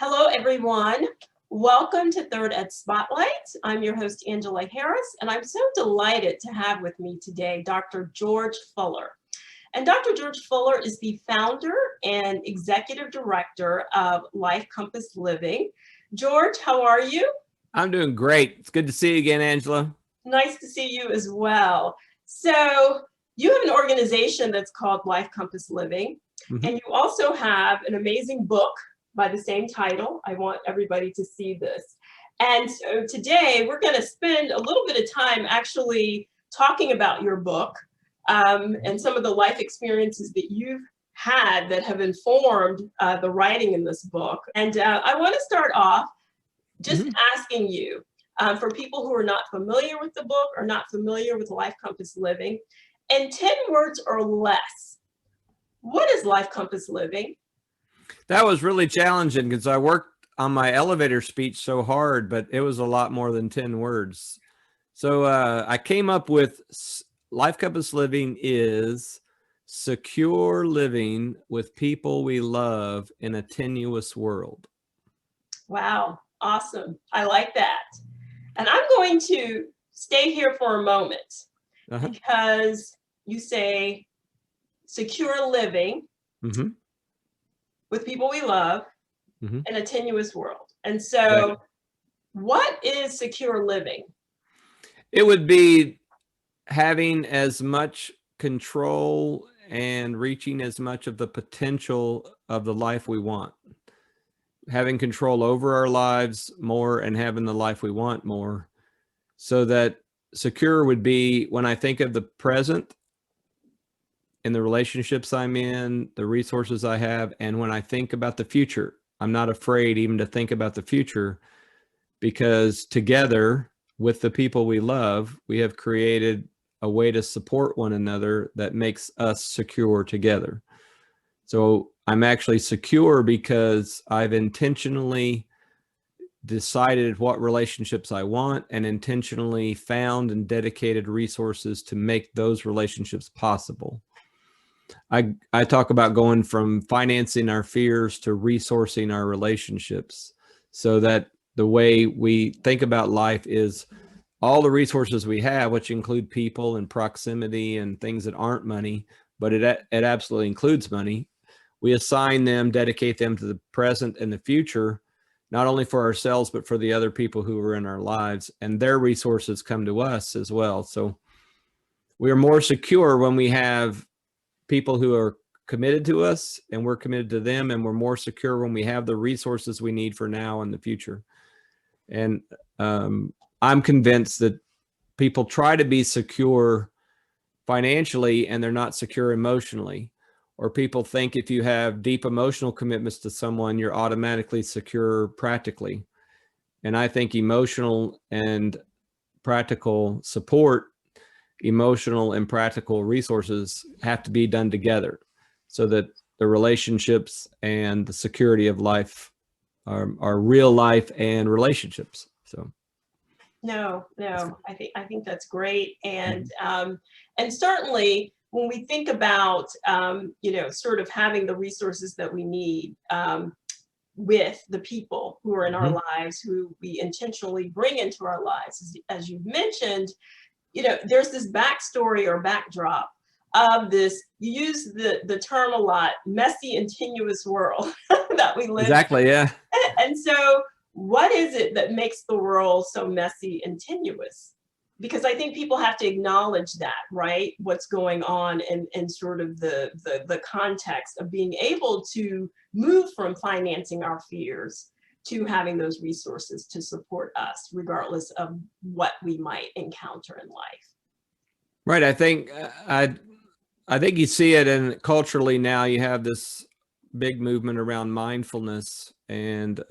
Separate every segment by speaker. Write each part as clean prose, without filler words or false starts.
Speaker 1: Hello, everyone. Welcome to Third Ed Spotlight. I'm your host, Angela Harris, and I'm so delighted to have with me today Dr. George Fuller. And Dr. George Fuller is the founder and executive director of Life Compass Living. George, how are you?
Speaker 2: I'm doing great. It's good to see you again, Angela.
Speaker 1: Nice to see you as well. So, you have an organization that's called Life Compass Living, and you also have an amazing book by the same title. I want everybody to see this. And so today we're going to spend a little bit of time actually talking about your book and some of the life experiences that you've had that have informed the writing in this book. And I want to start off just asking you, for people who are not familiar with the book or not familiar with Life Compass Living, in 10 words or less, what is Life Compass Living?
Speaker 2: That was really challenging because I worked on my elevator speech so hard, but it was a lot more than 10 words. So I came up with Life Compass Living is secure living with people we love in a tenuous world.
Speaker 1: Wow, awesome. I like that. And I'm going to stay here for a moment because you say secure living with people we love in a tenuous world. And so what is secure living?
Speaker 2: It would be having as much control and reaching as much of the potential of the life we want. Having control over our lives more and having the life we want more. So that secure would be when I think of the present and the relationships I'm in, the resources I have, and when I think about the future, I'm not afraid even to think about the future because together with the people we love, we have created a way to support one another that makes us secure together. So I'm actually secure because I've intentionally decided what relationships I want and intentionally found and dedicated resources to make those relationships possible. I talk about going from financing our fears to resourcing our relationships so that the way we think about life is all the resources we have, which include people and proximity and things that aren't money, but it absolutely includes money. We assign them, dedicate them to the present and the future, not only for ourselves, but for the other people who are in our lives, and their resources come to us as well. So we are more secure when we have people who are committed to us and we're committed to them, and we're more secure when we have the resources we need for now and the future. And I'm convinced that people try to be secure financially and they're not secure emotionally. Or people think if you have deep emotional commitments to someone, you're automatically secure practically. And I think emotional and practical support, emotional and practical resources have to be done together so that the relationships and the security of life are real life and relationships. So.
Speaker 1: No, I think that's great. And certainly when we think about, sort of having the resources that we need with the people who are in our lives, who we intentionally bring into our lives, as you've mentioned, there's this backstory or backdrop of this, you use the term a lot, messy and tenuous world that we live in.
Speaker 2: Exactly, yeah.
Speaker 1: And so what is it that makes the world so messy and tenuous? Because I think people have to acknowledge that, right? What's going on and sort of the context of being able to move from financing our fears to having those resources to support us, regardless of what we might encounter in life.
Speaker 2: Right. I think you see it, and culturally now you have this big movement around mindfulness and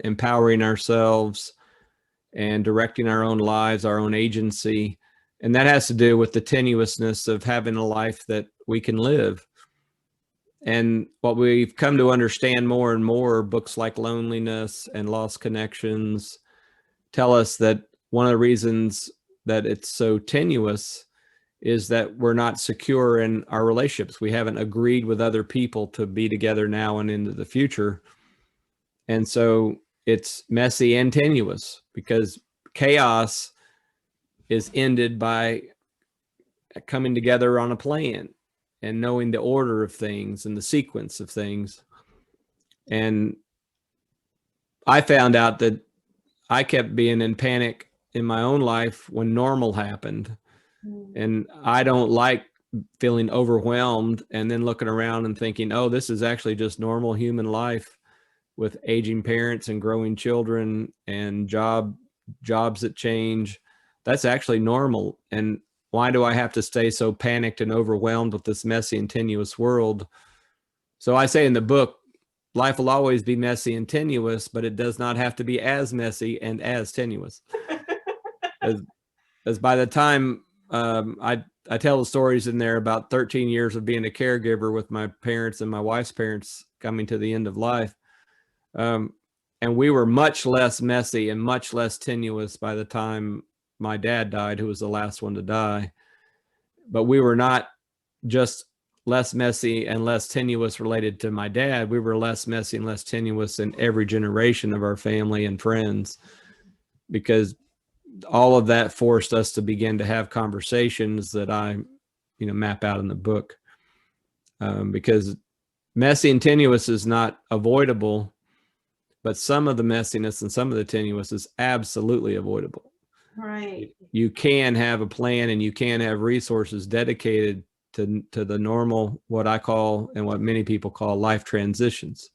Speaker 2: empowering ourselves and directing our own lives, our own agency. And that has to do with the tenuousness of having a life that we can live. And what we've come to understand more and more, books like Loneliness and Lost Connections tell us that one of the reasons that it's so tenuous is that we're not secure in our relationships. We haven't agreed with other people to be together now and into the future. And so it's messy and tenuous, because chaos is ended by coming together on a plan and knowing the order of things and the sequence of things. And I found out that I kept being in panic in my own life when normal happened. And I don't like feeling overwhelmed and then looking around and thinking, oh, this is actually just normal human life with aging parents and growing children and jobs that change. That's actually normal. And why do I have to stay so panicked and overwhelmed with this messy and tenuous world? So I say in the book, life will always be messy and tenuous, but it does not have to be as messy and as tenuous. as by the time I tell the stories in there about 13 years of being a caregiver with my parents and my wife's parents coming to the end of life. And we were much less messy and much less tenuous by the time my dad died, who was the last one to die. But we were not just less messy and less tenuous related to my dad. We were less messy and less tenuous in every generation of our family and friends, because all of that forced us to begin to have conversations that I, map out in the book. Because messy and tenuous is not avoidable, but some of the messiness and some of the tenuous is absolutely avoidable.
Speaker 1: Right.
Speaker 2: You can have a plan and you can have resources dedicated to the normal, what I call and what many people call life transitions.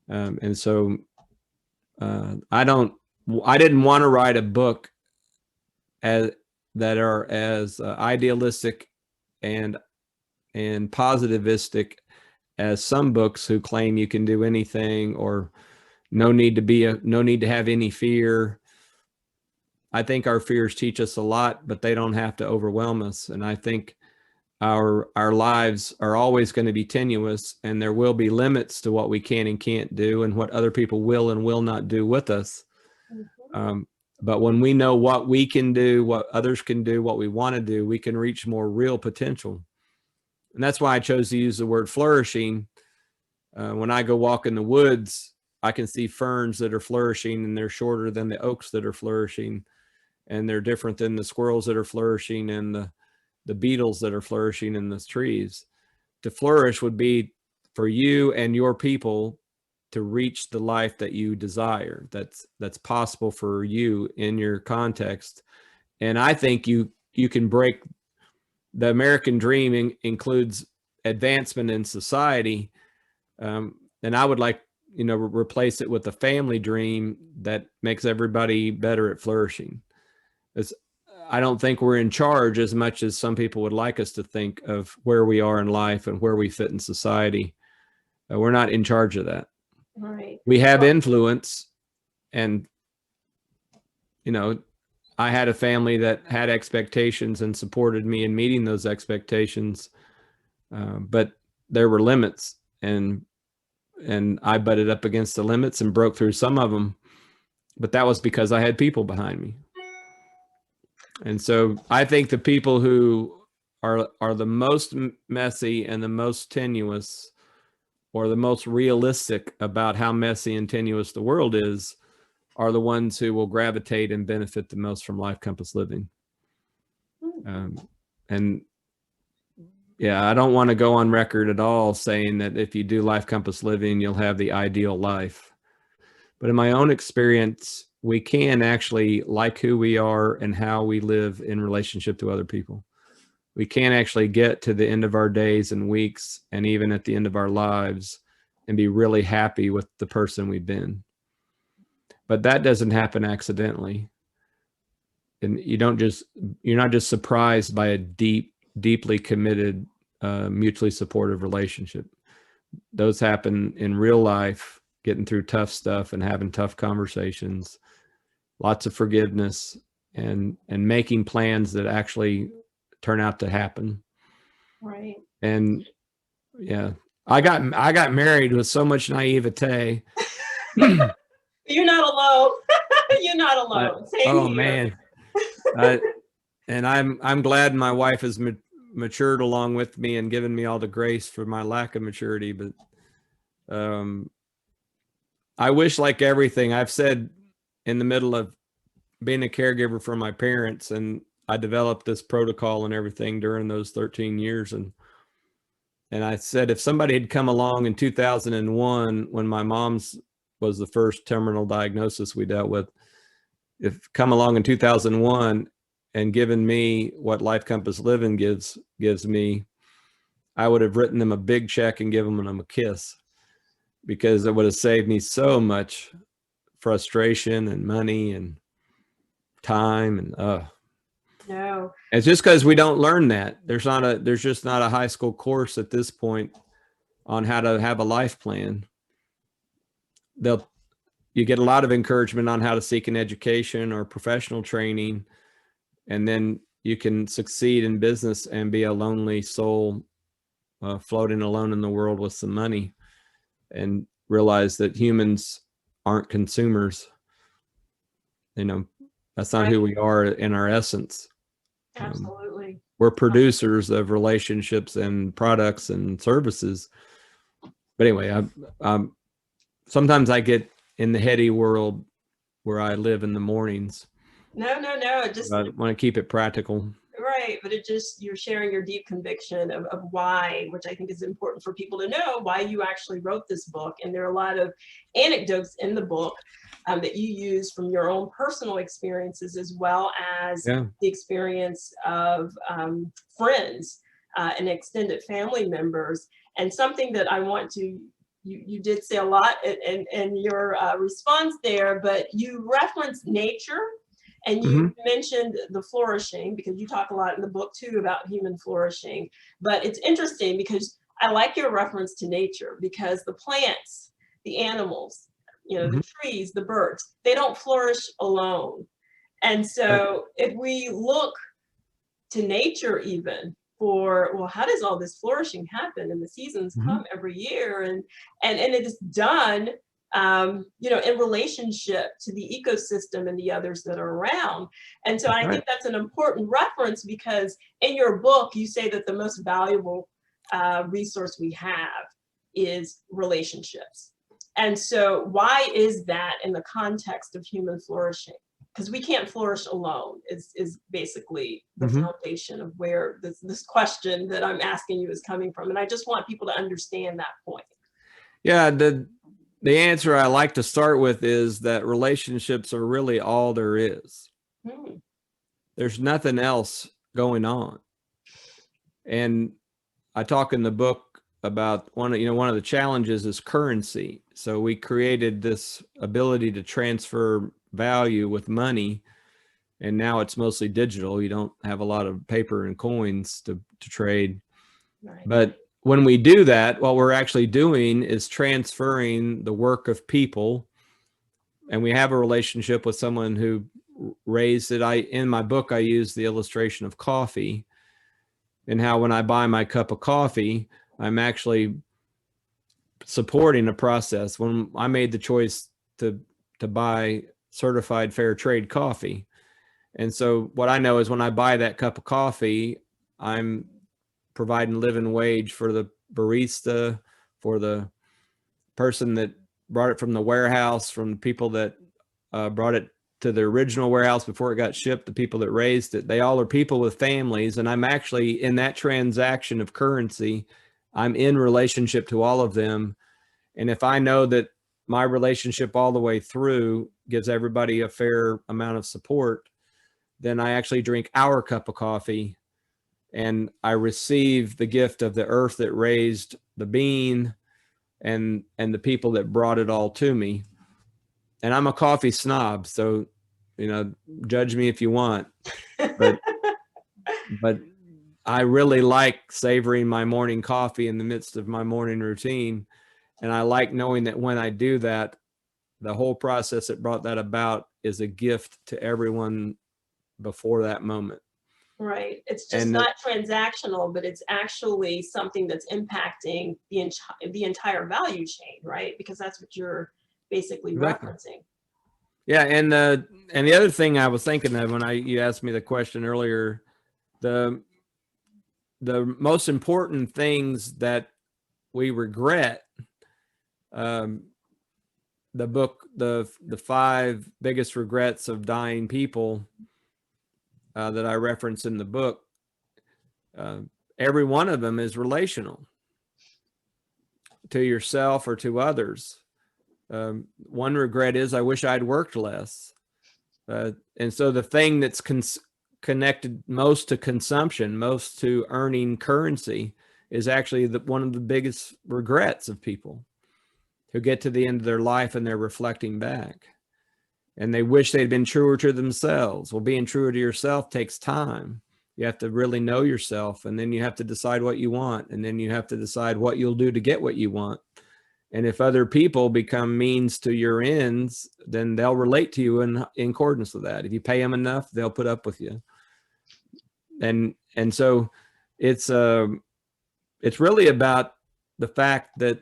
Speaker 2: And so I didn't want to write a book that are as idealistic and positivistic as some books who claim you can do anything, or no need to have any fear. I think our fears teach us a lot, but they don't have to overwhelm us. And I think our lives are always going to be tenuous, and there will be limits to what we can and can't do and what other people will and will not do with us. But when we know what we can do, what others can do, what we want to do, we can reach more real potential. And that's why I chose to use the word flourishing. When I go walk in the woods, I can see ferns that are flourishing, and they're shorter than the oaks that are flourishing, and they're different than the squirrels that are flourishing and the beetles that are flourishing in the trees. To flourish would be for you and your people to reach the life that you desire, that's possible for you in your context. And I think you can break the American dream includes advancement in society. And I would like, replace it with a family dream that makes everybody better at flourishing. I don't think we're in charge as much as some people would like us to think of where we are in life and where we fit in society. We're not in charge of that.
Speaker 1: Right.
Speaker 2: We have influence, and, I had a family that had expectations and supported me in meeting those expectations. But there were limits, and I butted up against the limits and broke through some of them. But that was because I had people behind me. And so I think the people who are the most messy and the most tenuous, or the most realistic about how messy and tenuous the world is, are the ones who will gravitate and benefit the most from Life Compass Living. And yeah, I don't want to go on record at all saying that if you do Life Compass Living, you'll have the ideal life. But in my own experience, we can actually like who we are and how we live in relationship to other people. We can actually get to the end of our days and weeks, and even at the end of our lives, and be really happy with the person we've been. But that doesn't happen accidentally. And you're not just surprised by a deeply committed, mutually supportive relationship. Those happen in real life, getting through tough stuff and having tough conversations, lots of forgiveness, and making plans that actually turn out to happen.
Speaker 1: Right.
Speaker 2: And yeah, I got married with so much naivete.
Speaker 1: You're not alone. You're not alone. Same here.
Speaker 2: Man. And I'm glad my wife has matured along with me and given me all the grace for my lack of maturity. But I wish, like everything I've said, in the middle of being a caregiver for my parents, and I developed this protocol and everything during those 13 years. And I said, if somebody had come along in 2001, when my mom's was the first terminal diagnosis we dealt with, if come along in 2001 and given me what Life Compass Living gives me, I would have written them a big check and given them a kiss, because it would have saved me so much frustration and money and time. And
Speaker 1: No.
Speaker 2: it's just because we don't learn that. There's just not a high school course at this point on how to have a life plan. You get a lot of encouragement on how to seek an education or professional training, and then you can succeed in business and be a lonely soul floating alone in the world with some money, and realize that humans aren't consumers. That's not
Speaker 1: Right.
Speaker 2: who we are in our essence.
Speaker 1: Absolutely.
Speaker 2: We're producers of relationships and products and services. But anyway, sometimes I get in the heady world where I live in the mornings.
Speaker 1: No. Just
Speaker 2: I want to keep it practical.
Speaker 1: right, but you're sharing your deep conviction of why, which I think is important for people to know, why you actually wrote this book. And there are a lot of anecdotes in the book that you use from your own personal experiences, as well as the experience of friends and extended family members. And something that I want to, you did say a lot in your response there, but you referenced nature. And you mentioned the flourishing, because you talk a lot in the book too about human flourishing. But it's interesting because I like your reference to nature, because the plants, the animals, the trees, the birds, they don't flourish alone. And so if we look to nature even for, well, how does all this flourishing happen? And the seasons come every year, and it is done in relationship to the ecosystem and the others that are around. And so I think that's an important reference, because in your book, you say that the most valuable resource we have is relationships. And so why is that in the context of human flourishing? Because we can't flourish alone is basically the foundation of where this question that I'm asking you is coming from. And I just want people to understand that point.
Speaker 2: Yeah, the answer I like to start with is that relationships are really all there is. There's nothing else going on. And I talk in the book about one of the challenges is currency. So we created this ability to transfer value with money, and now it's mostly digital. You don't have a lot of paper and coins to trade. Right. But when we do that, what we're actually doing is transferring the work of people. And we have a relationship with someone who raised it. In my book, I use the illustration of coffee, and how when I buy my cup of coffee, I'm actually supporting a process. When I made the choice to buy certified fair trade coffee. And so what I know is when I buy that cup of coffee, I'm providing living wage for the barista, for the person that brought it from the warehouse, from the people that brought it to the original warehouse before it got shipped, the people that raised it. They all are people with families. And I'm actually in that transaction of currency, I'm in relationship to all of them. And if I know that my relationship all the way through gives everybody a fair amount of support, then I actually drink our cup of coffee, and I receive the gift of the earth that raised the bean and the people that brought it all to me. And I'm a coffee snob, so judge me if you want, but I really like savoring my morning coffee in the midst of my morning routine. And I like knowing that when I do that, the whole process that brought that about is a gift to everyone before that moment.
Speaker 1: Right. It's just not transactional, but it's actually something that's impacting the entire value chain, right? Because that's what you're basically referencing.
Speaker 2: Yeah, and the other thing I was thinking of when you asked me the question earlier, the most important things that we regret the book, the 5 biggest regrets of dying people that I reference in the book, every one of them is relational to yourself or to others. One regret is, I wish I'd worked less. And so the thing that's connected most to consumption, most to earning currency, is actually one of the biggest regrets of people who get to the end of their life and they're reflecting back. And they wish they'd been truer to themselves. Well, being truer to yourself takes time. You have to really know yourself, and then you have to decide what you want, and then you have to decide what you'll do to get what you want. And if other people become means to your ends, then they'll relate to you in accordance with that. If you pay them enough, they'll put up with you. And so it's really about the fact that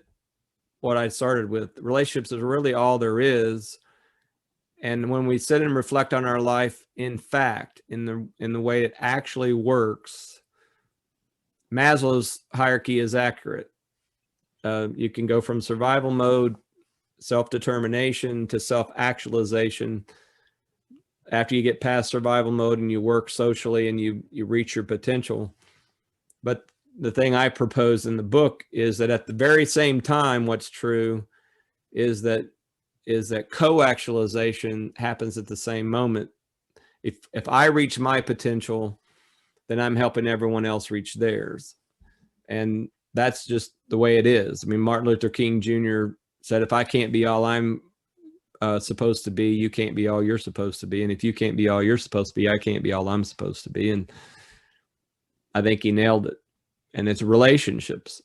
Speaker 2: what I started with, relationships is really all there is. And when we sit and reflect on our life, in fact, in the way it actually works, Maslow's hierarchy is accurate. You can go from survival mode, self-determination, to self-actualization. After you get past survival mode and you work socially and you reach your potential. But the thing I propose in the book is that at the very same time, what's true is that co-actualization happens at the same moment. If I reach my potential, then I'm helping everyone else reach theirs. And that's just the way it is. I mean, Martin Luther King Jr. said, if I can't be all I'm supposed to be, you can't be all you're supposed to be. And if you can't be all you're supposed to be, I can't be all I'm supposed to be. And I think he nailed it. And it's relationships.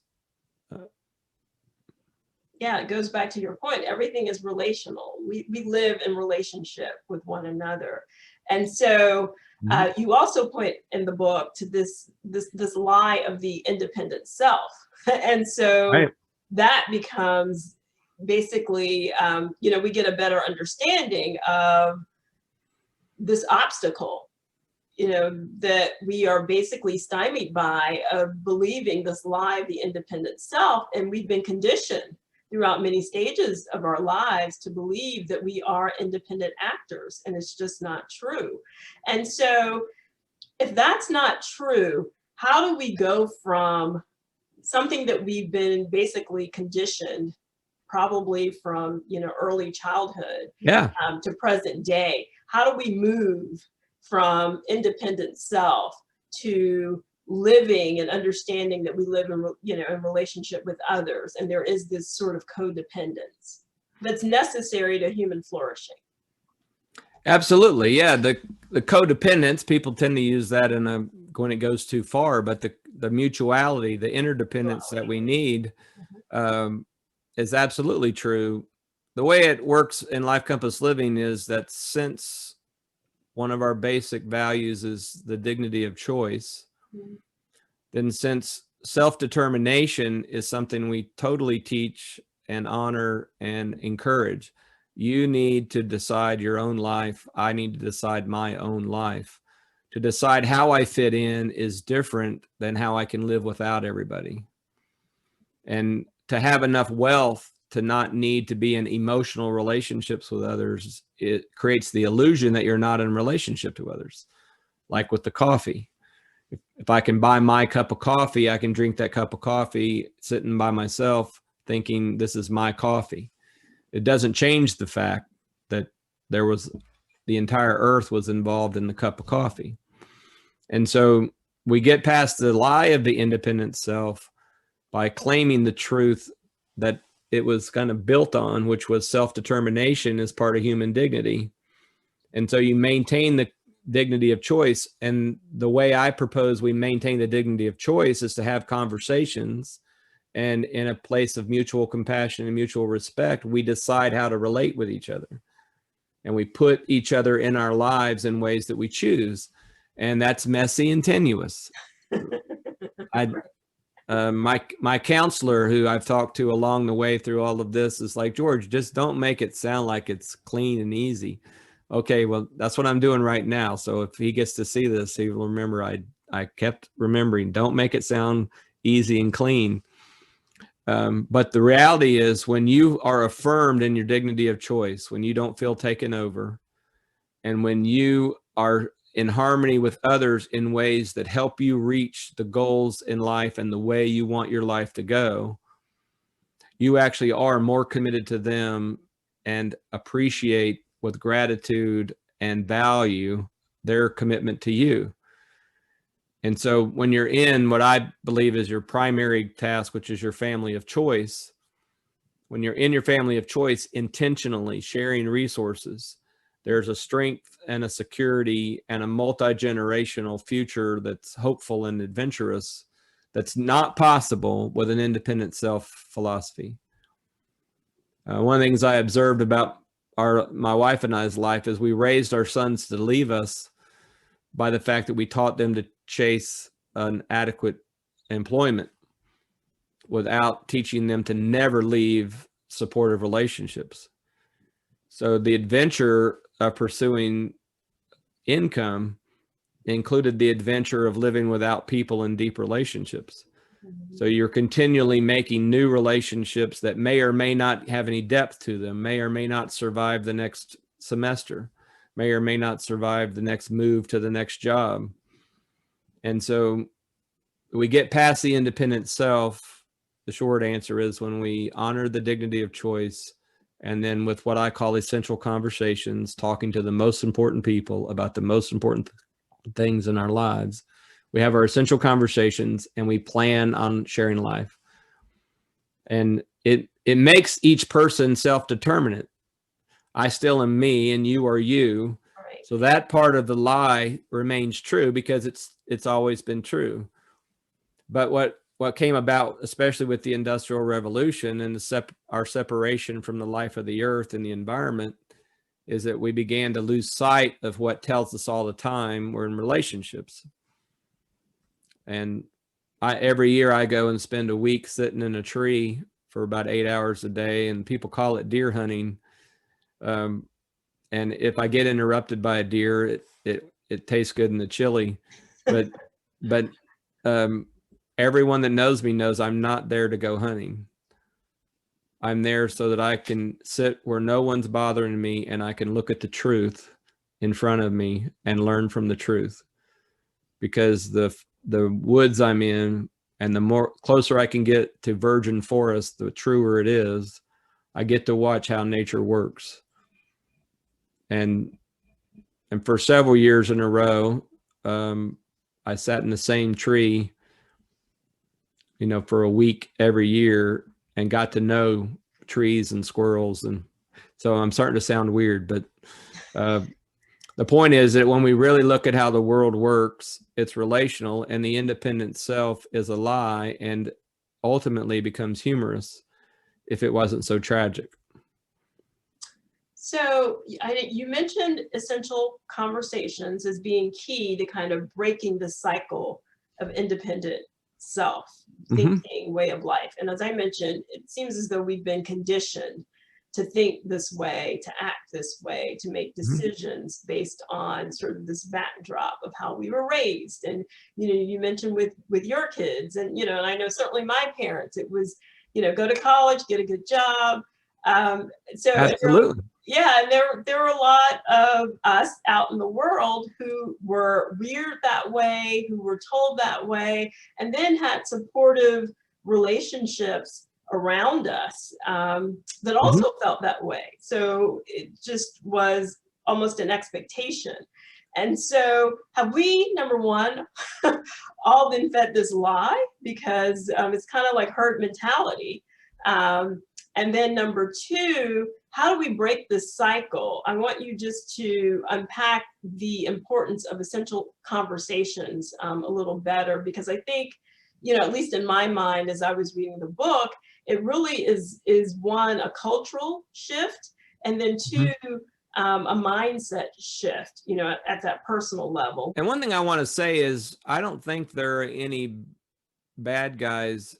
Speaker 1: Yeah, it goes back to your point. Everything is relational. We live in relationship with one another. And so you also point in the book to this lie of the independent self. And so that becomes basically, we get a better understanding of this obstacle, that we are basically stymied by, of believing this lie of the independent self. And we've been conditioned throughout many stages of our lives to believe that we are independent actors, and it's just not true. And so if that's not true, how do we go from something that we've been basically conditioned, probably from early childhood, to present day? How do we move from independent self to living and understanding that we live in relationship with others, and there is this sort of codependence that's necessary to human flourishing?
Speaker 2: Absolutely, yeah. The codependence, people tend to use that when it goes too far, but the mutuality, the interdependence that we need is absolutely true. The way it works in Life Compass Living is that, since one of our basic values is the dignity of choice, then since self-determination is something we totally teach and honor and encourage, you need to decide your own life. I need to decide my own life. To decide how I fit in is different than how I can live without everybody. And to have enough wealth to not need to be in emotional relationships with others, it creates the illusion that you're not in relationship to others. Like with the coffee. If I can buy my cup of coffee, I can drink that cup of coffee sitting by myself thinking this is my coffee. It doesn't change the fact that the entire earth was involved in the cup of coffee. And so we get past the lie of the independent self by claiming the truth that it was kind of built on, which was self-determination as part of human dignity. And so you maintain the dignity of choice. And the way I propose we maintain the dignity of choice is to have conversations, and in a place of mutual compassion and mutual respect, we decide how to relate with each other. And we put each other in our lives in ways that we choose. And that's messy and tenuous. My counselor, who I've talked to along the way through all of this, is like, George, just don't make it sound like it's clean and easy. Okay, well, that's what I'm doing right now. So if he gets to see this, he will remember I kept remembering, don't make it sound easy and clean. But the reality is, when you are affirmed in your dignity of choice, when you don't feel taken over, and when you are in harmony with others in ways that help you reach the goals in life and the way you want your life to go, you actually are more committed to them and appreciate with gratitude and value their commitment to you. And so when you're in what I believe is your primary task, which is your family of choice, when you're in your family of choice, intentionally sharing resources, there's a strength and a security and a multi-generational future that's hopeful and adventurous that's not possible with an independent self philosophy. One of the things I observed about my wife and I's life is we raised our sons to leave us by the fact that we taught them to chase an adequate employment without teaching them to never leave supportive relationships. So the adventure of pursuing income included the adventure of living without people in deep relationships. So you're continually making new relationships that may or may not have any depth to them, may or may not survive the next semester, may or may not survive the next move to the next job. And so we get past the independent self. The short answer is when we honor the dignity of choice, and then with what I call essential conversations, talking to the most important people about the most important things in our lives. We have our essential conversations and we plan on sharing life. And it makes each person self-determinate. I still am me and you are you.
Speaker 1: Right.
Speaker 2: So that part of the lie remains true because it's always been true. But what came about, especially with the Industrial Revolution and our separation from the life of the earth and the environment, is that we began to lose sight of what tells us all the time we're in relationships. And every year I go and spend a week sitting in a tree for about 8 hours a day, and people call it deer hunting. And if I get interrupted by a deer, it tastes good in the chili. But everyone that knows me knows I'm not there to go hunting. I'm there so that I can sit where no one's bothering me and I can look at the truth in front of me and learn from the truth. Because the woods I'm in, and the more closer I can get to virgin forest, the truer it is. I get to watch how nature works. And for several years in a row, I sat in the same tree, for a week every year, and got to know trees and squirrels. And so I'm starting to sound weird, but the point is that when we really look at how the world works, it's relational, and the independent self is a lie and ultimately becomes humorous if it wasn't so tragic.
Speaker 1: So you mentioned essential conversations as being key to kind of breaking the cycle of independent self thinking way of life. And as I mentioned, it seems as though we've been conditioned to think this way, to act this way, to make decisions based on sort of this backdrop of how we were raised. And, you mentioned with your kids, and, and I know certainly my parents, it was, go to college, get a good job. So
Speaker 2: absolutely.
Speaker 1: Yeah, and there were a lot of us out in the world who were reared that way, who were told that way, and then had supportive relationships around us that also felt that way. So it just was almost an expectation. And so have we, number one, all been fed this lie? Because it's kind of like herd mentality. And then number two, how do we break this cycle? I want you just to unpack the importance of essential conversations a little better, because I think, at least in my mind, as I was reading the book, it really is one, a cultural shift, and then two, a mindset shift, at that personal level.
Speaker 2: And one thing I want to say is, I don't think there are any bad guys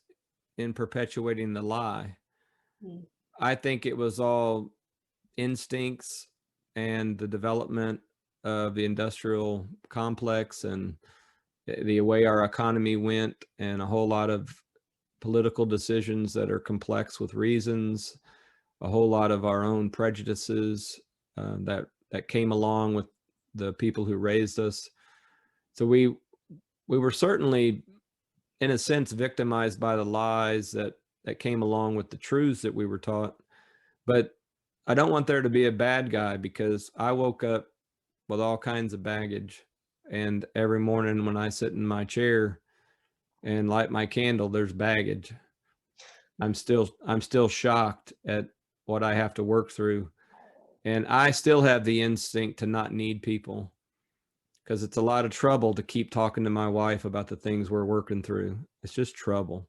Speaker 2: in perpetuating the lie. I think it was all instincts and the development of the industrial complex and the way our economy went, and a whole lot of political decisions that are complex with reasons, a whole lot of our own prejudices that came along with the people who raised us. So we were certainly, in a sense, victimized by the lies that came along with the truths that we were taught. But I don't want there to be a bad guy, because I woke up with all kinds of baggage. And every morning when I sit in my chair and light my candle, there's baggage. I'm still shocked at what I have to work through. And I still have the instinct to not need people, because it's a lot of trouble to keep talking to my wife about the things we're working through. It's just trouble.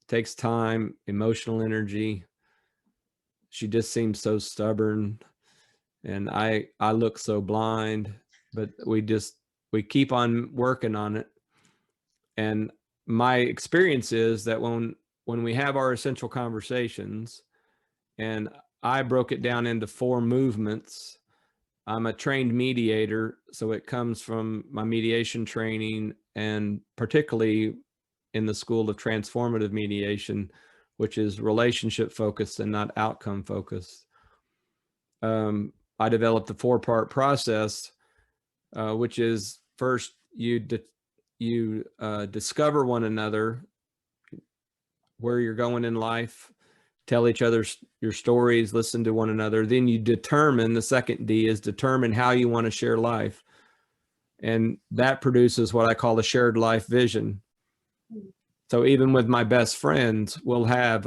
Speaker 2: It takes time, emotional energy. She just seems so stubborn, and I look so blind, but we keep on working on it. And my experience is that when we have our essential conversations, and I broke it down into 4 movements. I'm a trained mediator, so it comes from my mediation training, and particularly in the school of transformative mediation, which is relationship focused and not outcome focused. I developed a 4-part process, which is, first you discover one another, where you're going in life, tell each other your stories, listen to one another. Then you determine, the second D is determine how you want to share life. And that produces what I call a shared life vision. So even with my best friends, now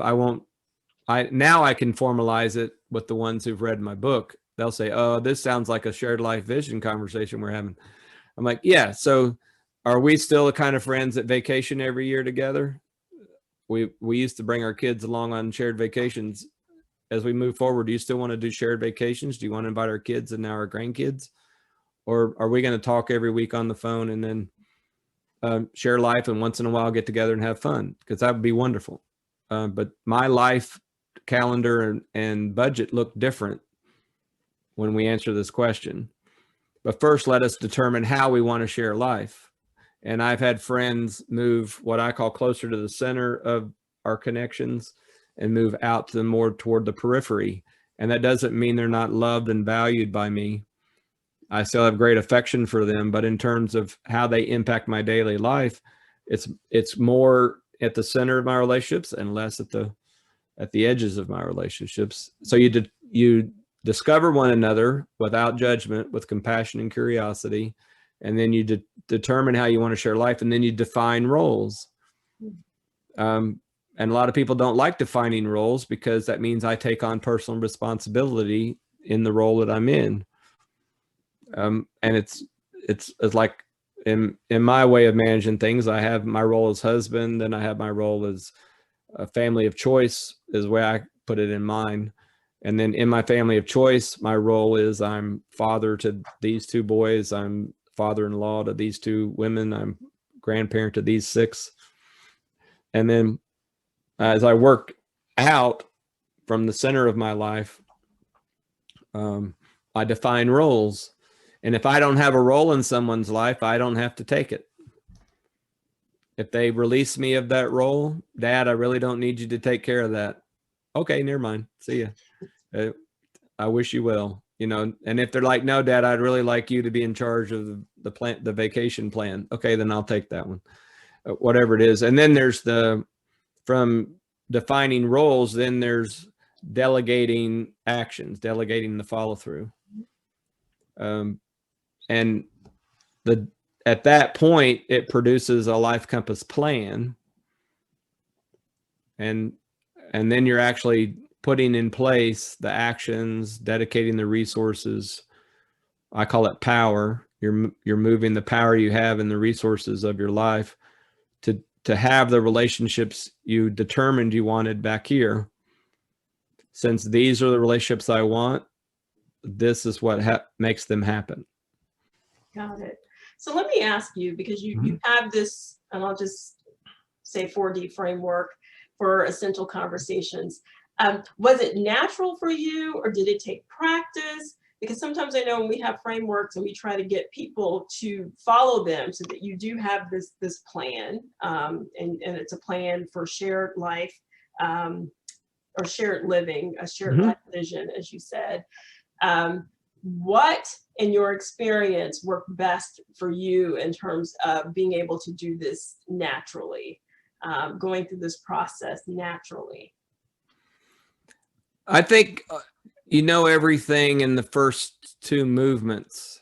Speaker 2: I can formalize it with the ones who've read my book. They'll say, oh, this sounds like a shared life vision conversation we're having. I'm like, yeah. So are we still the kind of friends that vacation every year together? We used to bring our kids along on shared vacations. As we move forward, do you still want to do shared vacations? Do you want to invite our kids and now our grandkids? Or are we going to talk every week on the phone and then share life, and once in a while get together and have fun? Because that would be wonderful. But my life calendar and budget look different when we answer this question. But first, let us determine how we want to share life. And I've had friends move what I call closer to the center of our connections and move out to more toward the periphery. And that doesn't mean they're not loved and valued by me. I still have great affection for them, but in terms of how they impact my daily life, it's more at the center of my relationships and less at the edges of my relationships. So you discover one another without judgment, with compassion and curiosity, and then you determine how you want to share life, and then you define roles. And a lot of people don't like defining roles, because that means I take on personal responsibility in the role that I'm in. And it's like in my way of managing things, I have my role as husband, and I have my role as a family of choice, is the way I put it in mine. And then in my family of choice, my role is I'm father to these 2 boys, I'm father-in-law to these 2 women, I'm grandparent to these 6. And then as I work out from the center of my life, I define roles. And if I don't have a role in someone's life, I don't have to take it. If they release me of that role, Dad, I really don't need you to take care of that. Okay, never mind. See ya. I wish you well. And if they're like, no, Dad, I'd really like you to be in charge of the vacation plan. Okay, then I'll take that one. Whatever it is. And then there's from defining roles, then there's delegating actions, delegating the follow through. And at that point, it produces a life compass plan. And then you're actually putting in place the actions, dedicating the resources. I call it power. You're moving the power you have and the resources of your life to have the relationships you determined you wanted back here. Since these are the relationships I want, this is what makes them happen.
Speaker 1: Got it. So let me ask you, because you have this, and I'll just say 4D framework for essential conversations. Was it natural for you, or did it take practice? because sometimes I know when we have frameworks and we try to get people to follow them so that you do have this plan, and it's a plan for shared life, or shared living, a shared life vision, as you said. What, in your experience, worked best for you in terms of being able to do this naturally, going through this process naturally?
Speaker 2: I think you know everything in the first two movements,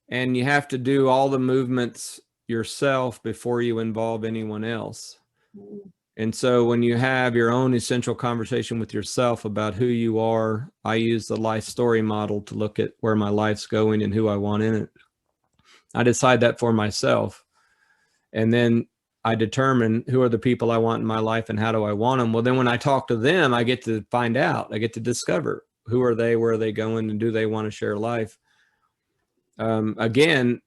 Speaker 2: and you have to do all the movements yourself before you involve anyone else. And so when you have your own essential conversation with yourself about who you are, I use the life story model to look at where my life's going and who I want in it. I decide that for myself. And then I determine who are the people I want in my life and how do I want them. Well, then when I talk to them, I get to find out, I get to discover who are they, where are they going, and do they want to share life? Again,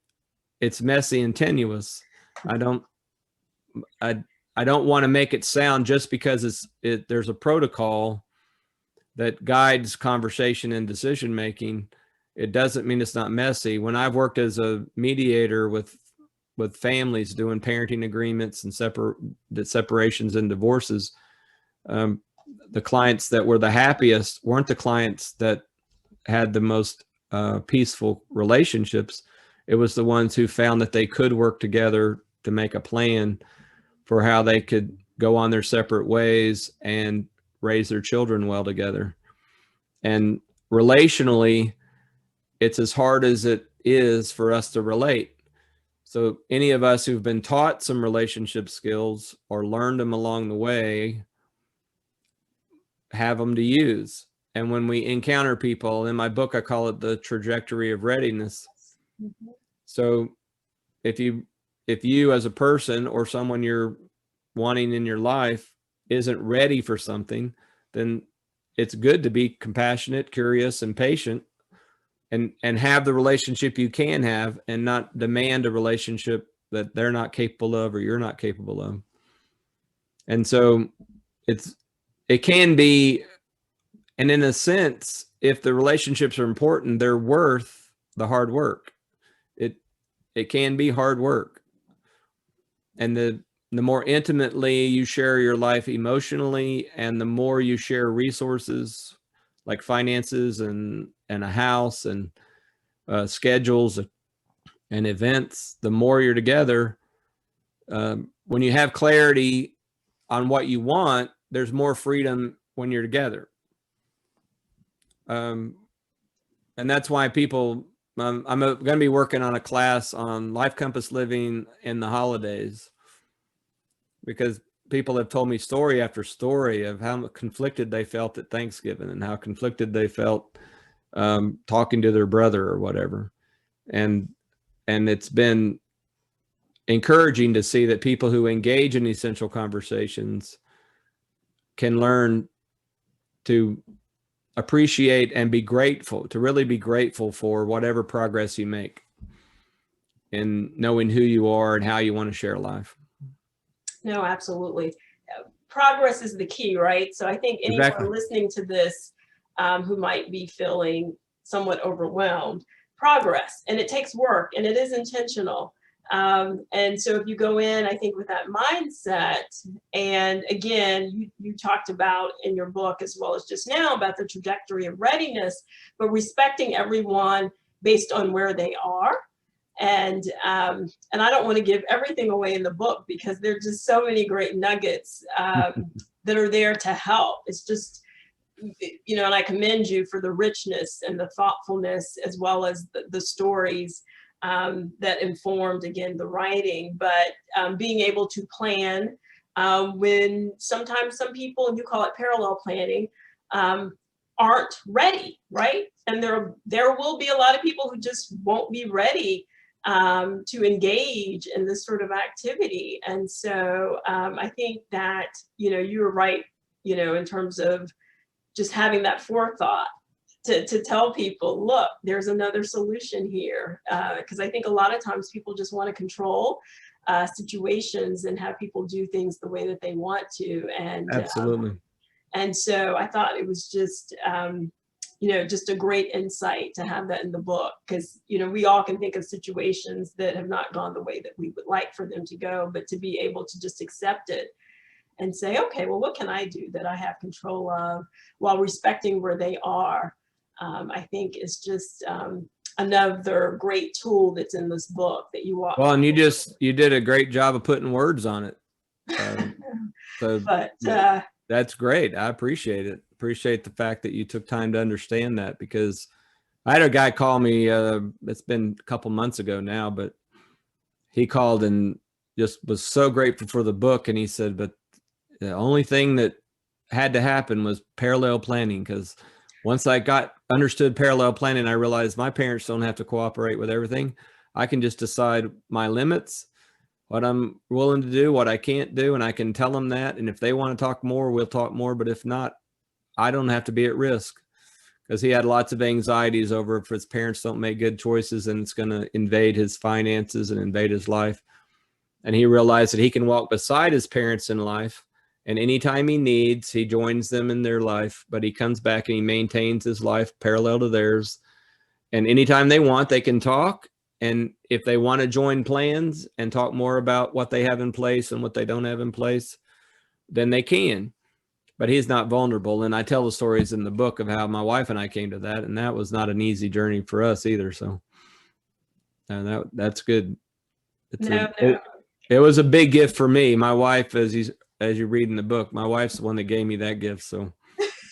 Speaker 2: it's messy and tenuous. I don't want to make it sound just because there's a protocol that guides conversation and decision making. It doesn't mean it's not messy. When I've worked as a mediator with families doing parenting agreements and separations and divorces, the clients that were the happiest weren't the clients that had the most peaceful relationships. It was the ones who found that they could work together to make a plan for how they could go on their separate ways and raise their children well together. And relationally, it's as hard as it is for us to relate. So any of us who've been taught some relationship skills or learned them along the way have them to use. And when we encounter people, in my book, I call it the trajectory of readiness. So if you as a person or someone you're wanting in your life isn't ready for something, then it's good to be compassionate, curious, and patient, and have the relationship you can have, and not demand a relationship that they're not capable of or you're not capable of. And so it can be, and in a sense, if the relationships are important, they're worth the hard work. It can be hard work. And the more intimately you share your life emotionally, and the more you share resources like finances and a house and schedules and events, the more you're together. When you have clarity on what you want, there's more freedom when you're together. And that's why people, I'm going to be working on a class on life compass living in the holidays, because people have told me story after story of how conflicted they felt at Thanksgiving and how conflicted they felt talking to their brother or whatever. And it's been encouraging to see that people who engage in essential conversations can learn to appreciate and be grateful, to really be grateful for whatever progress you make in knowing who you are and how you want to share life.
Speaker 1: No, absolutely. Progress is the key, right? So I think anyone
Speaker 2: Exactly.
Speaker 1: listening to this who might be feeling somewhat overwhelmed, progress, and it takes work, and it is intentional. And so if you go in, I think, with that mindset, and again, you talked about in your book, as well as just now, about the trajectory of readiness, but respecting everyone based on where they are. And I don't want to give everything away in the book, because there are just so many great nuggets that are there to help. It's just, you know, and I commend you for the richness and the thoughtfulness, as well as the stories that informed, again, the writing. But being able to plan when sometimes some people, and you call it parallel planning, aren't ready, right? And there will be a lot of people who just won't be ready to engage in this sort of activity. And so I think that, you know, you were right, you know, in terms of just having that forethought to tell people, look, there's another solution here. Because I think a lot of times people just want to control situations and have people do things the way that they want to. And
Speaker 2: Absolutely.
Speaker 1: and so I thought it was just, just a great insight to have that in the book, because, we all can think of situations that have not gone the way that we would like for them to go, but to be able to just accept it and say, okay, well, what can I do that I have control of while respecting where they are, I think is just another great tool that's in this book that you walk.
Speaker 2: Well, and you did a great job of putting words on it.
Speaker 1: But
Speaker 2: that's great. I appreciate it. Appreciate the fact that you took time to understand that, because I had a guy call me, it's been a couple months ago now, but he called and just was so grateful for the book. And he said, but the only thing that had to happen was parallel planning, because once I understood parallel planning, I realized my parents don't have to cooperate with everything. I can just decide my limits, what I'm willing to do, what I can't do, and I can tell them that. And if they want to talk more, we'll talk more. But if not, I don't have to be at risk, because he had lots of anxieties over if his parents don't make good choices and it's going to invade his finances and invade his life. And he realized that he can walk beside his parents in life, and anytime he needs, he joins them in their life, but he comes back and he maintains his life parallel to theirs. And anytime they want, they can talk. And if they want to join plans and talk more about what they have in place and what they don't have in place, then they can. But he's not vulnerable. And I tell the stories in the book of how my wife and I came to that. And that was not an easy journey for us either. So that's good. It was a big gift for me. My wife, as you read in the book, my wife's the one that gave me that gift. So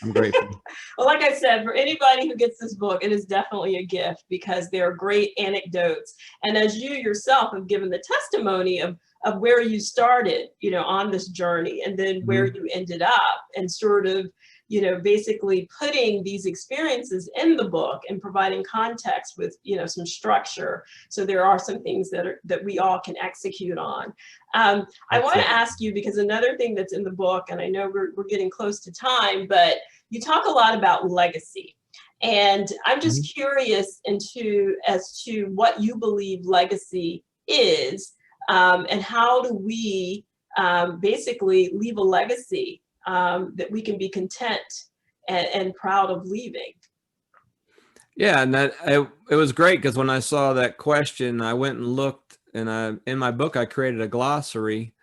Speaker 2: I'm grateful.
Speaker 1: Well, like I said, for anybody who gets this book, it is definitely a gift, because there are great anecdotes. And as you yourself have given the testimony of where you started, on this journey, and then where you ended up, and sort of, basically putting these experiences in the book and providing context with, some structure. So there are some things that we all can execute on. I want to ask you, because another thing that's in the book, and I know we're getting close to time, but you talk a lot about legacy. And I'm just curious as to what you believe legacy is, and how do we basically leave a legacy that we can be content and proud of leaving.
Speaker 2: Yeah, and it was great, because when I saw that question, I went and looked, and in my book I created a glossary,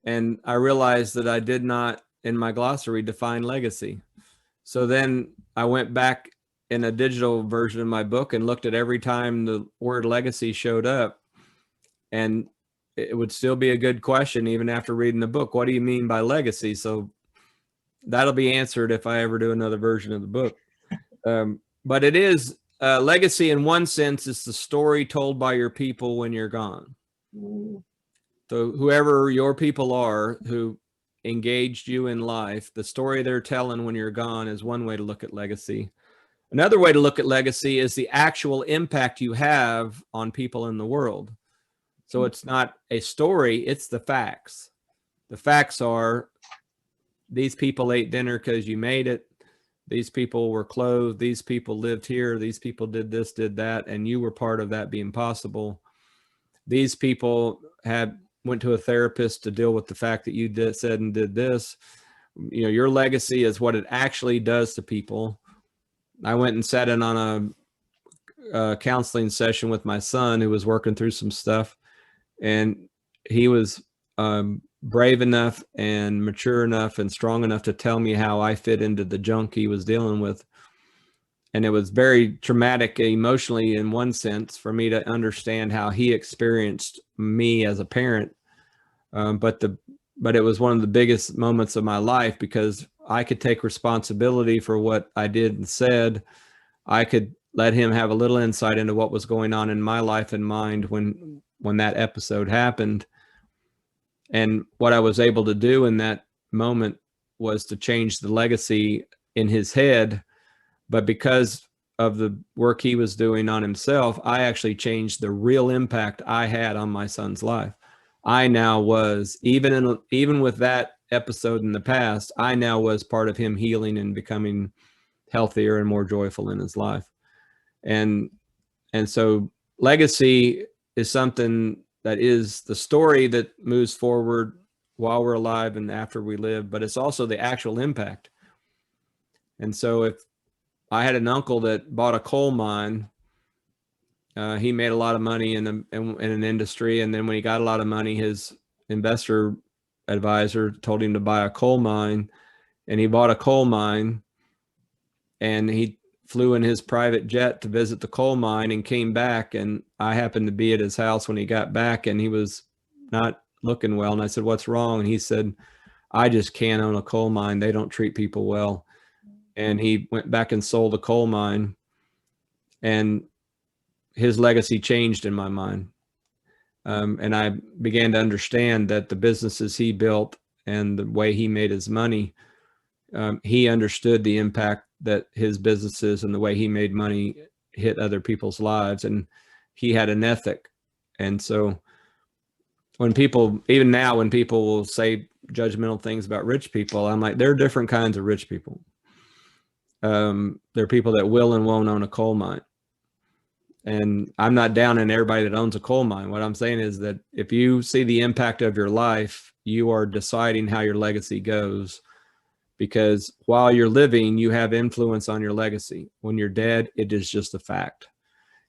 Speaker 2: and I realized that I did not in my glossary define legacy. So then I went back in a digital version of my book and looked at every time the word legacy showed up, and it would still be a good question even after reading the book. What do you mean by legacy? So that'll be answered if I ever do another version of the book. But it is legacy in one sense is the story told by your people when you're gone. So whoever your people are who engaged you in life, the story they're telling when you're gone is one way to look at legacy. Another way to look at legacy is the actual impact you have on people in the world. So it's not a story, it's the facts. The facts are, these people ate dinner because you made it. These people were clothed. These people lived here. These people did this, did that, and you were part of that being possible. These people went to a therapist to deal with the fact that you said and did this. Your legacy is what it actually does to people. I went and sat in on a counseling session with my son who was working through some stuff, and he was brave enough and mature enough and strong enough to tell me how I fit into the junk he was dealing with. And it was very traumatic emotionally in one sense for me to understand how he experienced me as a parent. But it was one of the biggest moments of my life, because I could take responsibility for what I did and said. I could let him have a little insight into what was going on in my life and mind when that episode happened. And what I was able to do in that moment was to change the legacy in his head. But because of the work he was doing on himself, I actually changed the real impact I had on my son's life. I now was, even with that episode in the past, I now was part of him healing and becoming healthier and more joyful in his life. And so legacy is something that is the story that moves forward while we're alive and after we live, but it's also the actual impact. And so I had an uncle that bought a coal mine. He made a lot of money in an industry, and then when he got a lot of money, his investor advisor told him to buy a coal mine, and he bought a coal mine, and he flew in his private jet to visit the coal mine and came back, and I happened to be at his house when he got back, and he was not looking well, and I said, "What's wrong?" And he said, "I just can't own a coal mine. They don't treat people well." And he went back and sold the coal mine, and his legacy changed in my mind. And I began to understand that the businesses he built and the way he made his money, he understood the impact that his businesses and the way he made money hit other people's lives. And he had an ethic. And so when people, even now, when people will say judgmental things about rich people, I'm like, there are different kinds of rich people. There are people that will and won't own a coal mine. And I'm not down on everybody that owns a coal mine. What I'm saying is that if you see the impact of your life, you are deciding how your legacy goes, because while you're living, you have influence on your legacy. When you're dead, it is just a fact.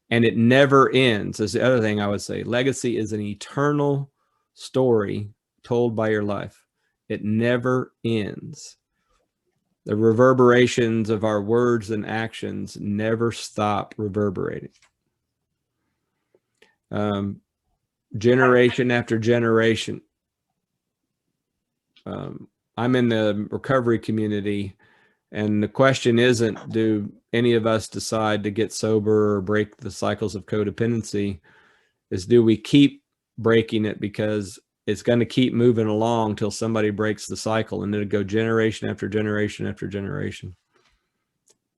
Speaker 2: And it never ends. That's the other thing I would say. Legacy is an eternal story told by your life. It never ends. The reverberations of our words and actions never stop reverberating. Generation after generation. I'm in the recovery community, and the question isn't, do any of us decide to get sober or break the cycles of codependency? Is, do we keep breaking it because it's going to keep moving along till somebody breaks the cycle, and it'll go generation after generation after generation.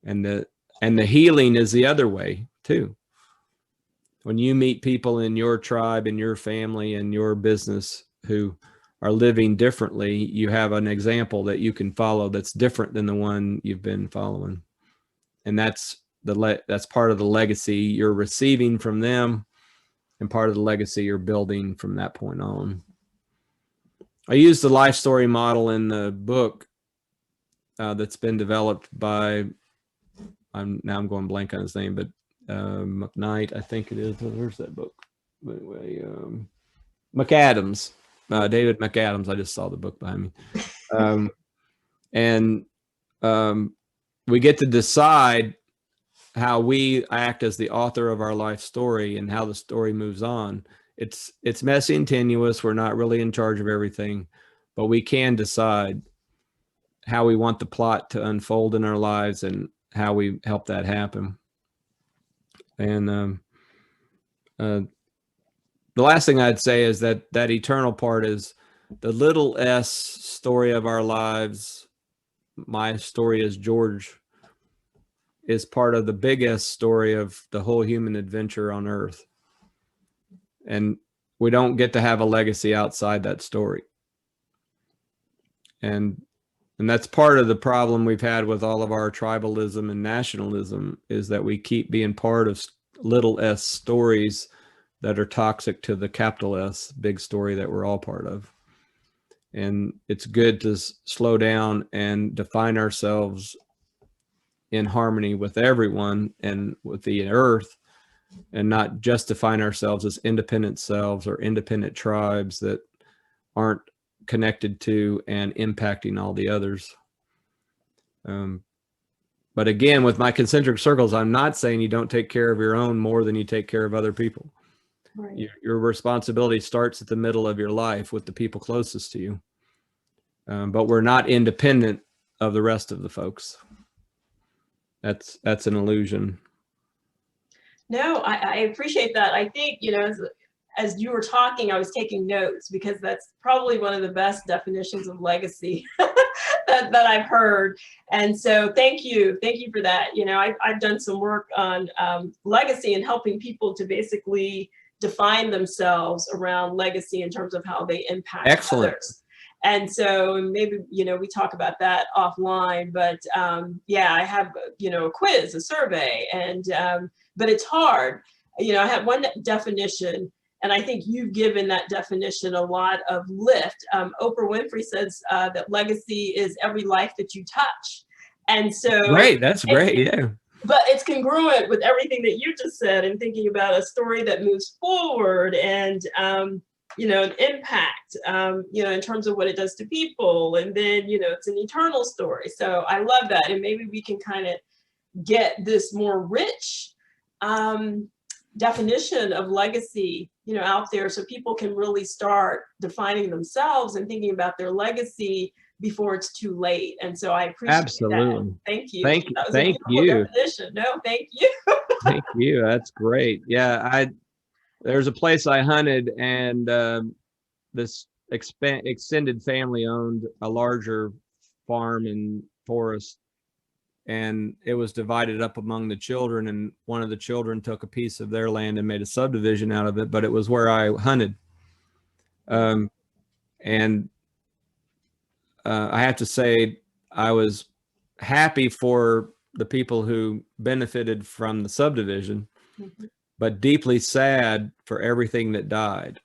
Speaker 2: And the healing is the other way too. When you meet people in your tribe, in your family, in your business who are living differently, you have an example that you can follow that's different than the one you've been following. And that's part of the legacy you're receiving from them, and part of the legacy you're building from that point on. I use the life story model in the book that's been developed by, I'm going blank on his name, but McKnight, I think it is. Where's that book? Anyway, McAdams, David McAdams. I just saw the book behind me. And we get to decide how we act as the author of our life story and how the story moves on. It's messy and tenuous. We're not really in charge of everything, but we can decide how we want the plot to unfold in our lives and how we help that happen. And the last thing I'd say is that eternal part is the little s story of our lives. My story as George is part of the biggest story of the whole human adventure on earth. And we don't get to have a legacy outside that story. And that's part of the problem we've had with all of our tribalism and nationalism, is that we keep being part of little s stories that are toxic to the capital S big story that we're all part of. And it's good to slow down and define ourselves in harmony with everyone and with the earth, and not just define ourselves as independent selves or independent tribes that aren't connected to and impacting all the others. But again, with my concentric circles, I'm not saying you don't take care of your own more than you take care of other people. Right. Your responsibility starts at the middle of your life with the people closest to you. But we're not independent of the rest of the folks. That's an illusion.
Speaker 1: No, I appreciate that. I think, you know, as you were talking, I was taking notes, because that's probably one of the best definitions of legacy that I've heard. And so thank you for that. You know, I've done some work on legacy and helping people to basically define themselves around legacy in terms of how they impact others. And so maybe, you know, we talk about that offline, but yeah, I have, you know, a quiz, a survey, and but it's hard. You know, I have one definition, and I think you've given that definition a lot of lift. Oprah Winfrey says that legacy is every life that you touch. And so
Speaker 2: Great. That's great. Yeah.
Speaker 1: but it's congruent with everything that you just said, and thinking about a story that moves forward and an impact, in terms of what it does to people. And then, it's an eternal story. So I love that. And maybe we can kind of get this more rich definition of legacy, out there, so people can really start defining themselves and thinking about their legacy before it's too late. And so I appreciate
Speaker 2: Absolutely.
Speaker 1: that. Thank you.
Speaker 2: Thank you.
Speaker 1: That was
Speaker 2: Thank
Speaker 1: a beautiful
Speaker 2: you.
Speaker 1: definition. No, thank you.
Speaker 2: Thank you. That's great. Yeah. There's a place I hunted, and this extended family owned a larger farm and forest, and it was divided up among the children, and one of the children took a piece of their land and made a subdivision out of it, but it was where I hunted. And I have to say, I was happy for the people who benefited from the subdivision, but deeply sad for everything that died.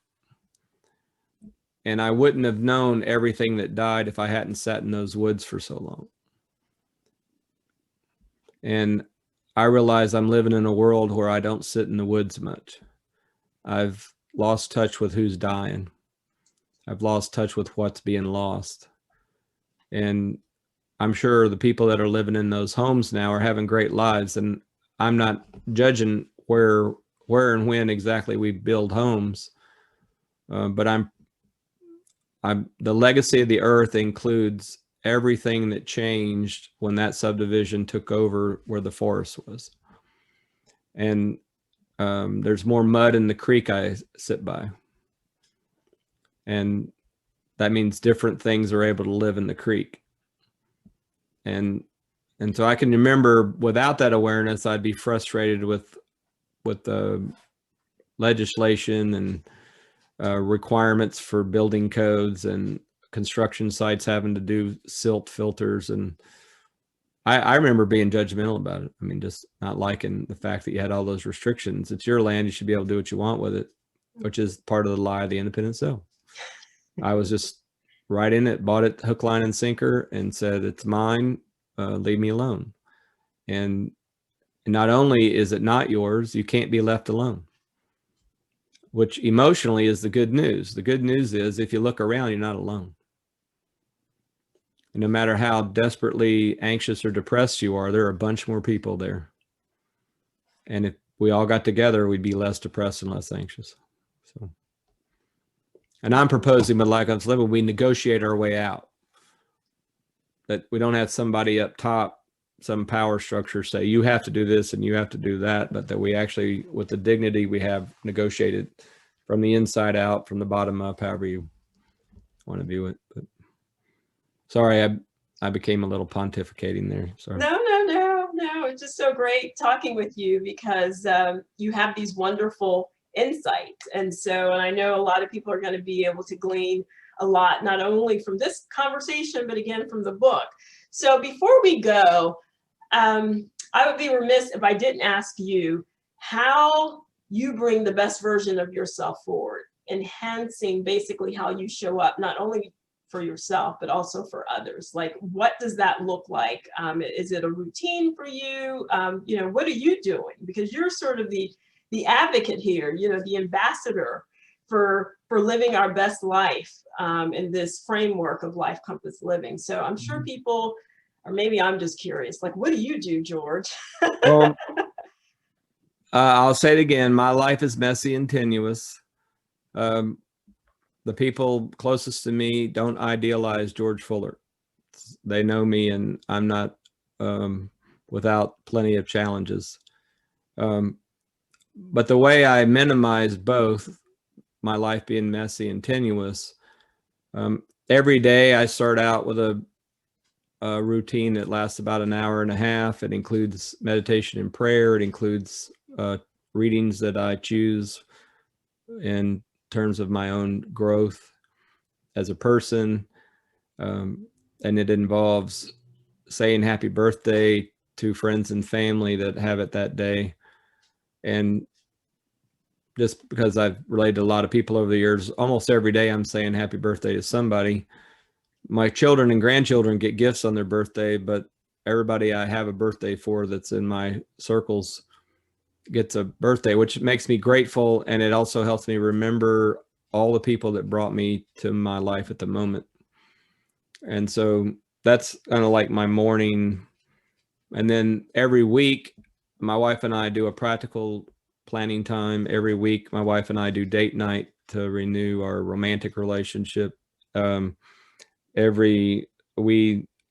Speaker 2: And I wouldn't have known everything that died if I hadn't sat in those woods for so long. And I realize I'm living in a world where I don't sit in the woods much. I've lost touch with who's dying. I've lost touch with what's being lost. And I'm sure the people that are living in those homes now are having great lives. And I'm not judging where and when exactly we build homes. But the legacy of the earth includes everything that changed when that subdivision took over where the forest was. And there's more mud in the creek I sit by. And that means different things are able to live in the creek. And so I can remember, without that awareness, I'd be frustrated with the legislation and requirements for building codes and construction sites having to do silt filters. And I remember being judgmental about it. I mean, just not liking the fact that you had all those restrictions. It's your land. You should be able to do what you want with it, which is part of the lie of the independent sale. I was just right in it, bought it hook, line, and sinker, and said, it's mine, leave me alone. And not only is it not yours, you can't be left alone, which emotionally is the good news. The good news is, if you look around, you're not alone. And no matter how desperately anxious or depressed you are, there are a bunch more people there. And if we all got together, we'd be less depressed and less anxious. So, and I'm proposing with Life Comes Living, we negotiate our way out. That we don't have somebody up top, some power structure, say, you have to do this and you have to do that, but that we actually, with the dignity we have, negotiated from the inside out, from the bottom up, however you want to view it. But sorry, I became a little pontificating there. Sorry.
Speaker 1: No. It's just so great talking with you, because you have these wonderful insights. And I know a lot of people are going to be able to glean a lot, not only from this conversation, but again, from the book. So before we go, I would be remiss if I didn't ask you how you bring the best version of yourself forward, enhancing basically how you show up, not only for yourself, but also for others. Like, what does that look like? Is it a routine for you? What are you doing? Because you're sort of the advocate here, the ambassador for living our best life in this framework of Life Compass Living. So I'm sure people, or maybe I'm just curious, like, what do you do, George?
Speaker 2: Well, I'll say it again. My life is messy and tenuous. The people closest to me don't idealize George Fuller. They know me, and I'm not without plenty of challenges. But the way I minimize both, my life being messy and tenuous, every day I start out with a routine that lasts about an hour and a half. It includes meditation and prayer. It includes readings that I choose in terms of my own growth as a person. And it involves saying happy birthday to friends and family that have it that day. And just because I've related to a lot of people over the years, almost every day I'm saying happy birthday to somebody. My children and grandchildren get gifts on their birthday, but everybody I have a birthday for that's in my circles gets a birthday, which makes me grateful. And it also helps me remember all the people that brought me to my life at the moment. And so that's kind of like my morning. And then every week, my wife and I do a practical planning time. Every week, my wife and I do date night to renew our romantic relationship.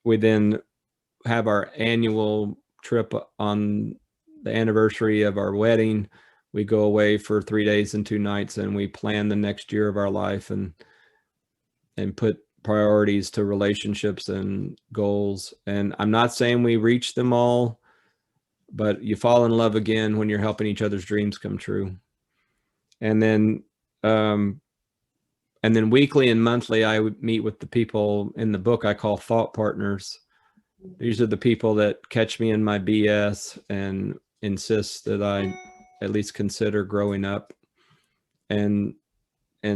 Speaker 2: We then have our annual trip on the anniversary of our wedding. We go away for 3 days and 2 nights, and we plan the next year of our life and put priorities to relationships and goals. And I'm not saying we reach them all, but you fall in love again when you're helping each other's dreams come true. And then weekly and monthly, I would meet with the people in the book I call thought partners. These are the people that catch me in my BS and insist that I at least consider growing up. And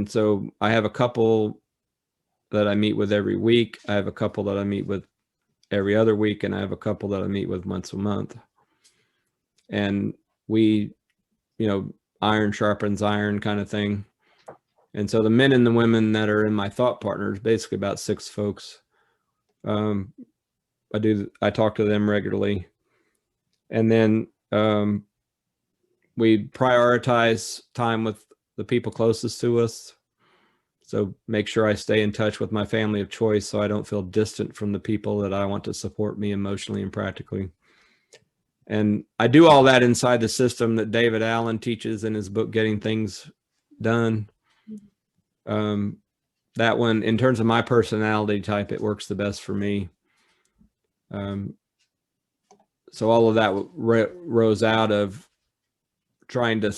Speaker 2: so I have a couple that I meet with every week. I have a couple that I meet with every other week, and I have a couple that I meet with once a month. And we, iron sharpens iron kind of thing. And so the men and the women that are in my thought partners, basically about 6 folks, I talk to them regularly. And then we prioritize time with the people closest to us. So make sure I stay in touch with my family of choice so I don't feel distant from the people that I want to support me emotionally and practically. And I do all that inside the system that David Allen teaches in his book, Getting Things Done. That one, in terms of my personality type, it works the best for me. So all of that rose out of trying to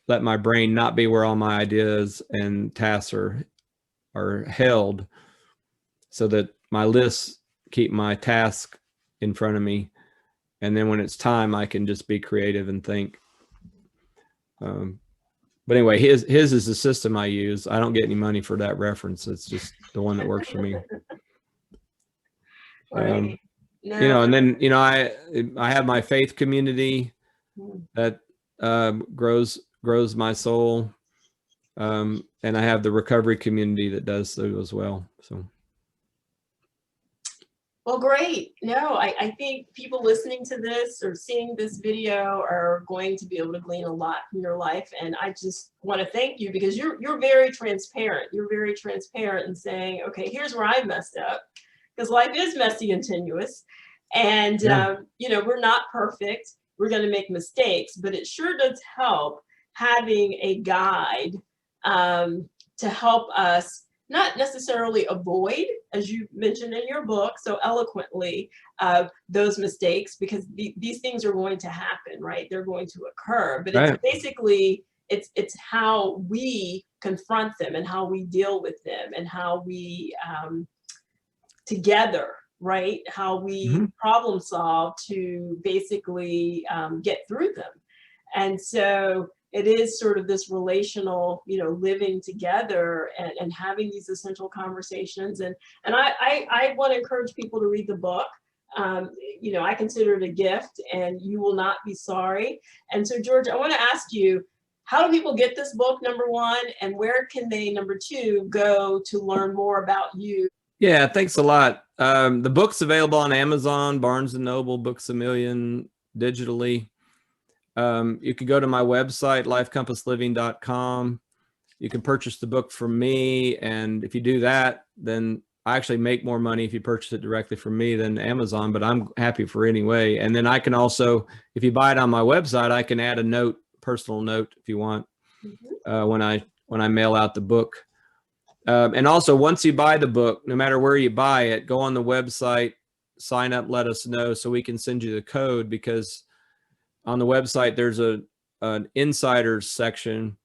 Speaker 2: let my brain not be where all my ideas and tasks are held, so that my lists keep my task in front of me. And then when it's time, I can just be creative and think. But anyway, his is the system I use. I don't get any money for that reference. It's just the one that works for me.
Speaker 1: Right.
Speaker 2: And then, I have my faith community that grows my soul. And I have the recovery community that does so as well. So.
Speaker 1: Well, great. No, I think people listening to this or seeing this video are going to be able to glean a lot from your life. And I just want to thank you, because you're very transparent. You're very transparent in saying, okay, here's where I messed up, because life is messy and tenuous. And, we're not perfect. We're going to make mistakes, but it sure does help having a guide to help us not necessarily avoid, as you mentioned in your book so eloquently, those mistakes, because these things are going to happen, right? They're going to occur. But it's basically, it's how we confront them and how we deal with them and how we together, right? How we problem solve to basically get through them. And so it is sort of this relational, living together and having these essential conversations. And I want to encourage people to read the book. I consider it a gift, and you will not be sorry. And so, George, I want to ask you, how do people get this book, number one, and where can they, number two, go to learn more about you?
Speaker 2: Yeah, thanks a lot. The book's available on Amazon, Barnes & Noble, Books A Million, digitally. You can go to my website, lifecompassliving.com. You can purchase the book from me. And if you do that, then I actually make more money if you purchase it directly from me than Amazon, but I'm happy for any way. And then I can also, if you buy it on my website, I can add a note, personal note, if you want, when I mail out the book. And also, once you buy the book, no matter where you buy it, go on the website, sign up, let us know so we can send you the code, because on the website, there's an insiders section.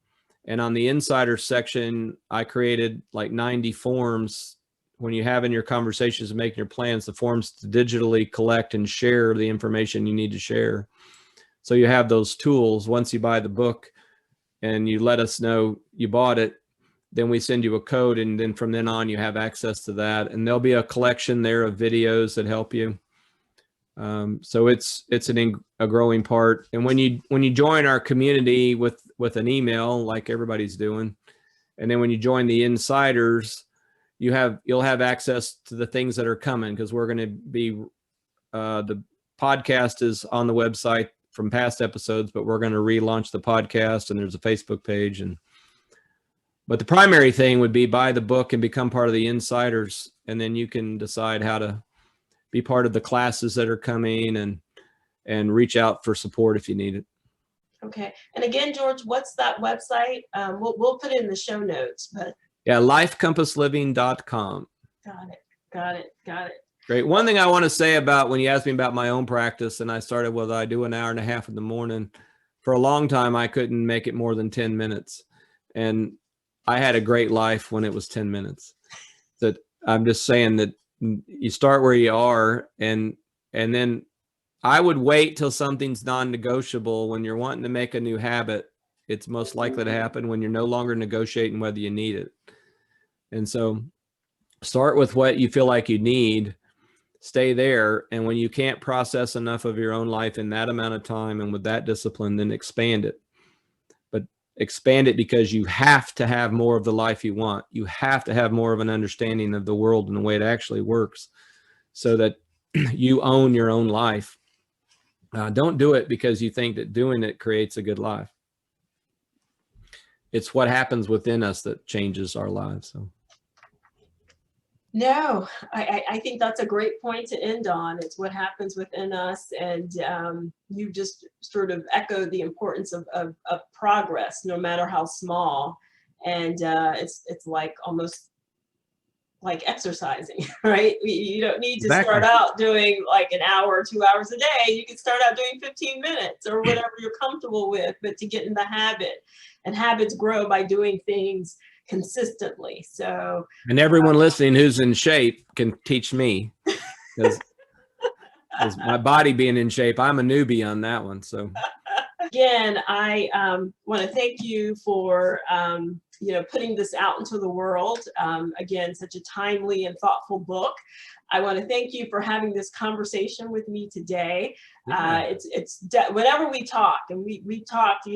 Speaker 2: And on the insiders section, I created like 90 forms. When you have in your conversations and making your plans, the forms to digitally collect and share the information you need to share. So you have those tools. Once you buy the book and you let us know you bought it, then we send you a code. And then from then on, you have access to that. And there'll be a collection there of videos that help you. So it's a growing part. And when you join our community with an email, like everybody's doing, and then when you join the insiders, you'll have access to the things that are coming, because we're going to be the podcast is on the website from past episodes, but we're going to relaunch the podcast, and there's a Facebook page. But the primary thing would be buy the book and become part of the insiders, and then you can decide how to be part of the classes that are coming, and reach out for support if you need it.
Speaker 1: Okay. And again, George, what's that website? We'll put it in the show notes, but
Speaker 2: yeah, lifecompassliving.com.
Speaker 1: Got it.
Speaker 2: Great. One thing I want to say about when you asked me about my own practice, and I started with, I do an hour and a half in the morning. For a long time, I couldn't make it more than 10 minutes. And I had a great life when it was 10 minutes. That I'm just saying that you start where you are, and then I would wait till something's non-negotiable. When you're wanting to make a new habit, it's most likely to happen when you're no longer negotiating whether you need it. And so start with what you feel like you need, stay there. And when you can't process enough of your own life in that amount of time and with that discipline, then expand it. But expand it because you have to have more of the life you want. You have to have more of an understanding of the world and the way it actually works, so that you own your own life. Don't do it because you think that doing it creates a good life. It's what happens within us that changes our lives. So.
Speaker 1: No, I think that's a great point to end on. It's what happens within us. And you just sort of echoed the importance of progress, no matter how small. And it's like almost like exercising, right? You don't need to start out doing like an hour or 2 hours a day. You can start out doing 15 minutes or whatever you're comfortable with, but to get in the habit. And habits grow by doing things consistently. So,
Speaker 2: and everyone listening who's in shape can teach me, because my body being in shape, I'm a newbie on that one. So
Speaker 1: again, I want to thank you for putting this out into the world. Again, such a timely and thoughtful book. I want to thank you for having this conversation with me today.
Speaker 2: Yeah.
Speaker 1: Whenever we talk, and we talked,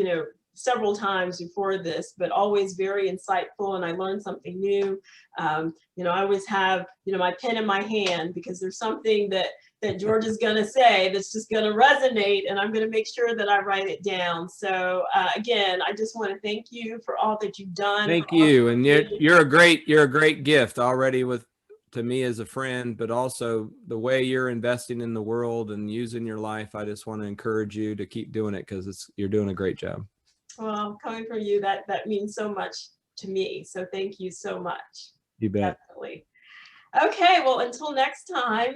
Speaker 1: several times before this, but always very insightful, and I learned something new. I always have, my pen in my hand, because there's something that George is going to say that's just going to resonate, and I'm going to make sure that I write it down. So again, I just want to thank you for all that you've done.
Speaker 2: Thank you. And you're a great gift already to me as a friend, but also the way you're investing in the world and using your life. I just want to encourage you to keep doing it, because you're doing a great job. Well,
Speaker 1: coming from you, that means so much to me. So thank you so much.
Speaker 2: You bet.
Speaker 1: Definitely. Okay, well, until next time,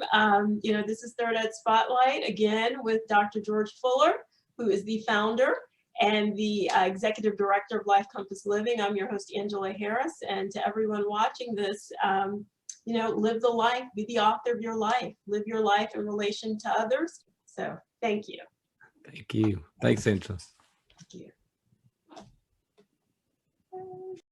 Speaker 1: this is Third Ed Spotlight, again with Dr. George Fuller, who is the founder and the executive director of Life Compass Living. I'm your host, Angela Harris, and to everyone watching this, live the life, be the author of your life, live your life in relation to others. So thank you.
Speaker 2: Thank you. Thanks, Angela.
Speaker 1: Thank you.